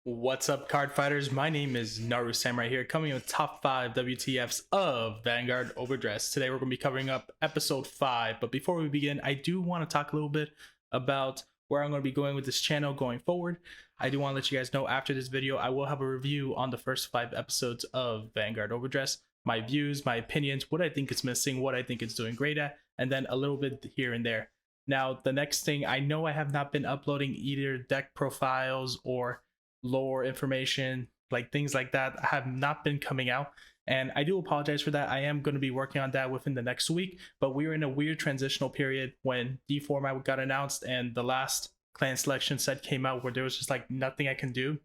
What's up, card fighters? My name is Naru Samurai here, coming with top 5 WTFs of Vanguard Overdress. Today we're going to be covering up episode 5, but before we begin, I do want to talk a little bit about where I'm going to be going with this channel going forward. I do want to let you guys know after this video, I will have a review on the first 5 episodes of Vanguard Overdress, my views, my opinions, what I think it's missing, what I think it's doing great at, and then a little bit here and there. Now, the next thing, I know I have not been uploading either deck profiles or lore information, like things like that, have not been coming out, and I do apologize for that. I am going to be working on that within the next week, but we were in a weird transitional period when D format got announced and the last clan selection set came out, where there was just like nothing I can do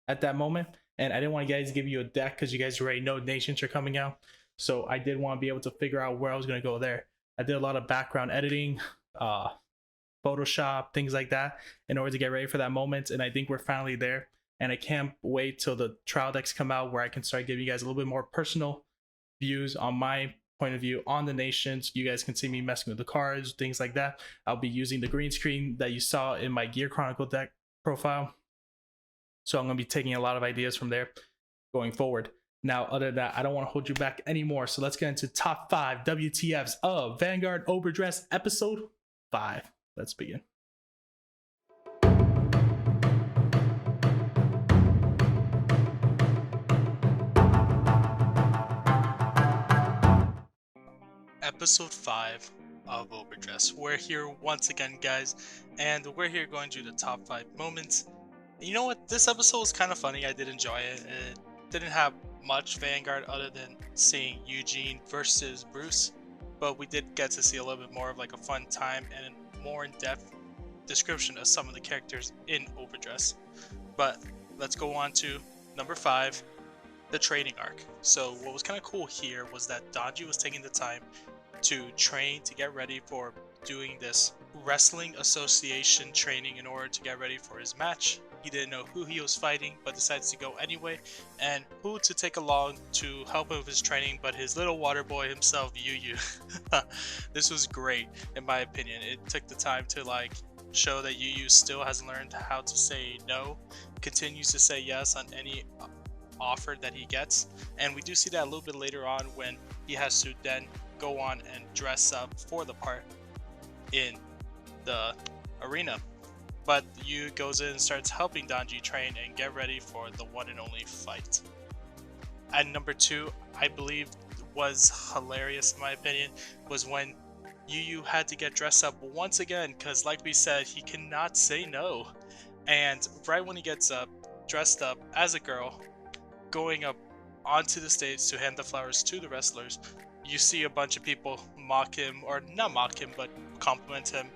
at that moment, and I didn't want you guys to give you a deck because you guys already know nations are coming out. So I did want to be able to figure out where I was going to go there. I did a lot of background editing, Photoshop, things like that, in order to get ready for that moment, and I think we're finally there. And I can't wait till the trial decks come out, where I can start giving you guys a little bit more personal views on my point of view on the nations. You guys can see me messing with the cards, things like that. I'll be using the green screen that you saw in my Gear Chronicle deck profile. So I'm going to be taking a lot of ideas from there going forward. Now, other than that, I don't want to hold you back anymore. So let's get into top 5 WTFs of Vanguard Overdress episode 5. Let's begin. Episode 5 of Overdress. We're here once again, guys, and we're here going through the top 5 moments. You know what? This episode was kind of funny. I did enjoy it. It didn't have much Vanguard other than seeing Eugene versus Bruce, but we did get to see a little bit more of like a fun time and a more in-depth description of some of the characters in Overdress. But let's go on to number 5, the training arc. So what was kind of cool here was that Donji was taking the time to train to get ready for doing this wrestling association training in order to get ready for his match. He didn't know who he was fighting, but decided to go anyway, and who to take along to help him with his training but his little water boy himself, Yuyu. This was great in my opinion. It took the time to like show that Yuyu still hasn't learned how to say no, continues to say yes on any offer that he gets, and we do see that a little bit later on when he has to then go on and dress up for the part in the arena. But Yu goes in and starts helping Donji train and get ready for the one and only fight. And number 2, I believe was hilarious in my opinion, was when Yuyu had to get dressed up once again, because like we said, he cannot say no. And right when he gets up, dressed up as a girl, going up onto the stage to hand the flowers to the wrestlers, you see a bunch of people mock him, or not mock him, but compliment him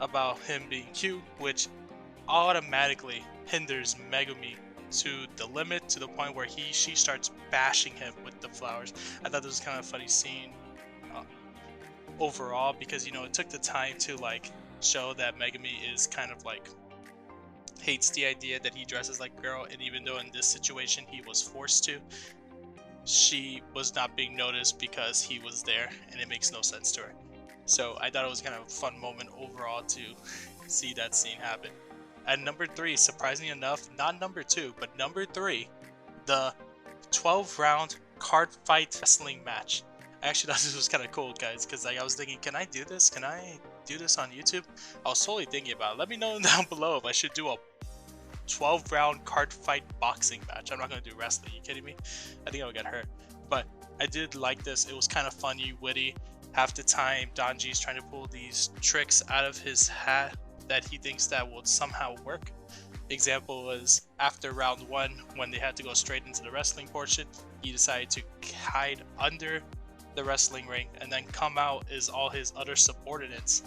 about him being cute, which automatically hinders Megumi to the limit, to the point where she starts bashing him with the flowers. I thought this was kind of a funny scene overall, because, you know, it took the time to like show that Megumi is kind of like hates the idea that he dresses like a girl, and even though in this situation he was forced to, she was not being noticed because he was there, and it makes no sense to her. So I thought it was kind of a fun moment overall to see that scene happen. At number 3, surprisingly enough, not number 2, but number 3, the 12-round Cardfight Wrestling match. I actually thought this was kind of cool, guys, because like, I was thinking, can I do this? Can I do this on YouTube? I was totally thinking about it. Let me know down below if I should do a 12-round card fight boxing match. I'm not going to do wrestling. Are you kidding me? I think I would get hurt. But I did like this. It was kind of funny, witty. Half the time, Donji's trying to pull these tricks out of his hat that he thinks that will somehow work. Example was after round 1, when they had to go straight into the wrestling portion, he decided to hide under the wrestling ring and then come out as all his other subordinates,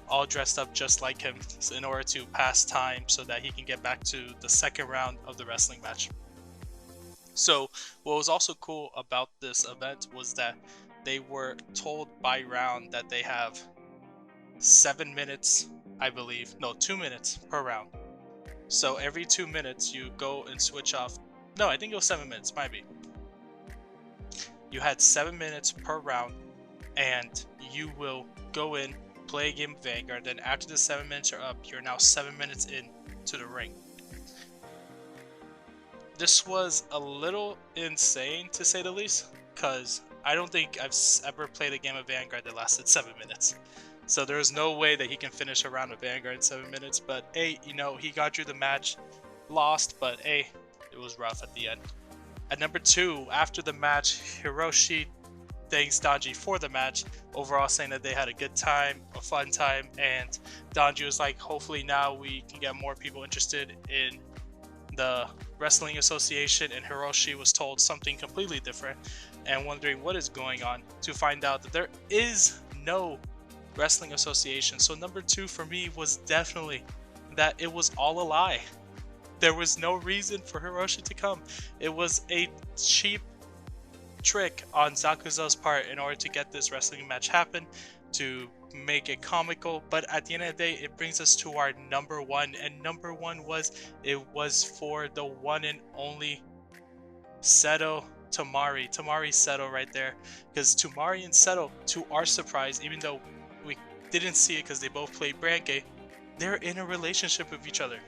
all dressed up just like him, in order to pass time so that he can get back to the second round of the wrestling match. So what was also cool about this event was that they were told by round that they have 7 minutes, I believe, no, 2 minutes per round. So every 2 minutes you go and switch off. No, I think it was 7 minutes, might be. You had 7 minutes per round, and you will go in, play a game of Vanguard. Then after the 7 minutes are up, you're now 7 minutes in to the ring. this was a little insane to say the least, because I don't think I've ever played a game of Vanguard that lasted 7 minutes. So there's no way that he can finish a round of Vanguard in 7 minutes, but hey, you know, he got through the match, lost, but hey, it was rough at the end. At number 2, after the match, Hiroshi thanks Donji for the match, overall saying that they had a good time, a fun time, and Donji was like, hopefully now we can get more people interested in the Wrestling Association, and Hiroshi was told something completely different and wondering what is going on, to find out that there is no Wrestling Association. So number 2 for me was definitely that it was all a lie. There was no reason for Hiroshi to come. It was a cheap trick on Zakuzo's part in order to get this wrestling match happen, to make it comical. But at the end of the day, it brings us to our number 1, and number 1 was for the one and only Seto Tamari Seto right there, because Tamari and Seto, to our surprise, even though we didn't see it because they both played Branke, they're in a relationship with each other.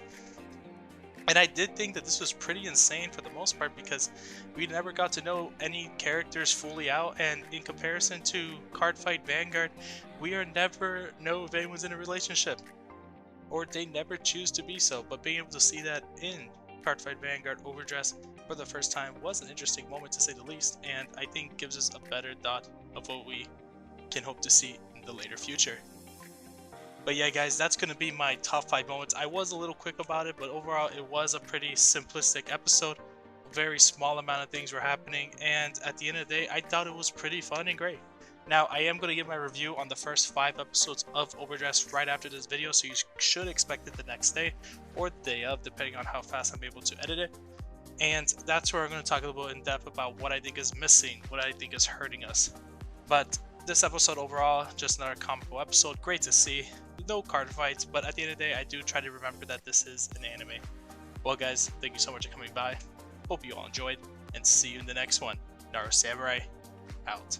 And I did think that this was pretty insane for the most part, because we never got to know any characters fully out, and in comparison to Cardfight Vanguard, we are never know if anyone's in a relationship, or they never choose to be so. But being able to see that in Cardfight Vanguard Overdress for the first time was an interesting moment, to say the least, and I think gives us a better thought of what we can hope to see in the later future. But yeah, guys, that's going to be my top 5 moments. I was a little quick about it, but overall it was a pretty simplistic episode. A very small amount of things were happening, and at the end of the day, I thought it was pretty fun and great. Now, I am going to give my review on the first 5 episodes of Overdress right after this video, so you should expect it the next day or the day of, depending on how fast I'm able to edit it. And that's where I'm going to talk a little in depth about what I think is missing, what I think is hurting us. But this episode overall, just another comical episode. Great to see. No card fights, but at the end of the day, I do try to remember that this is an anime. Well, guys, thank you so much for coming by. Hope you all enjoyed, and see you in the next one. Naru Samurai, out.